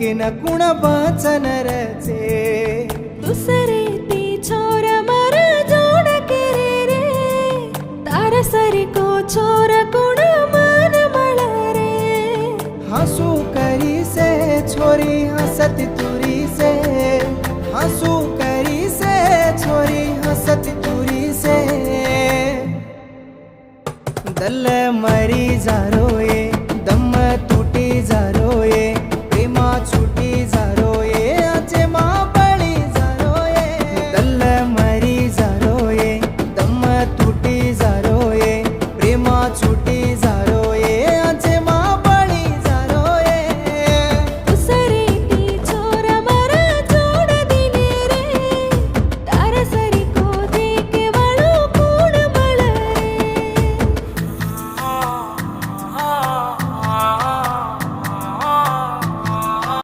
लेकिन कुण बचन रचे दूसरे ती छोर मर जोड़ के रे तारा सरी को छोर कुण मन मळ रे हंसू करी से छोरी हंसती तुरी से हंसू करी से छोरी हंसती तुरी से दल मरी जारो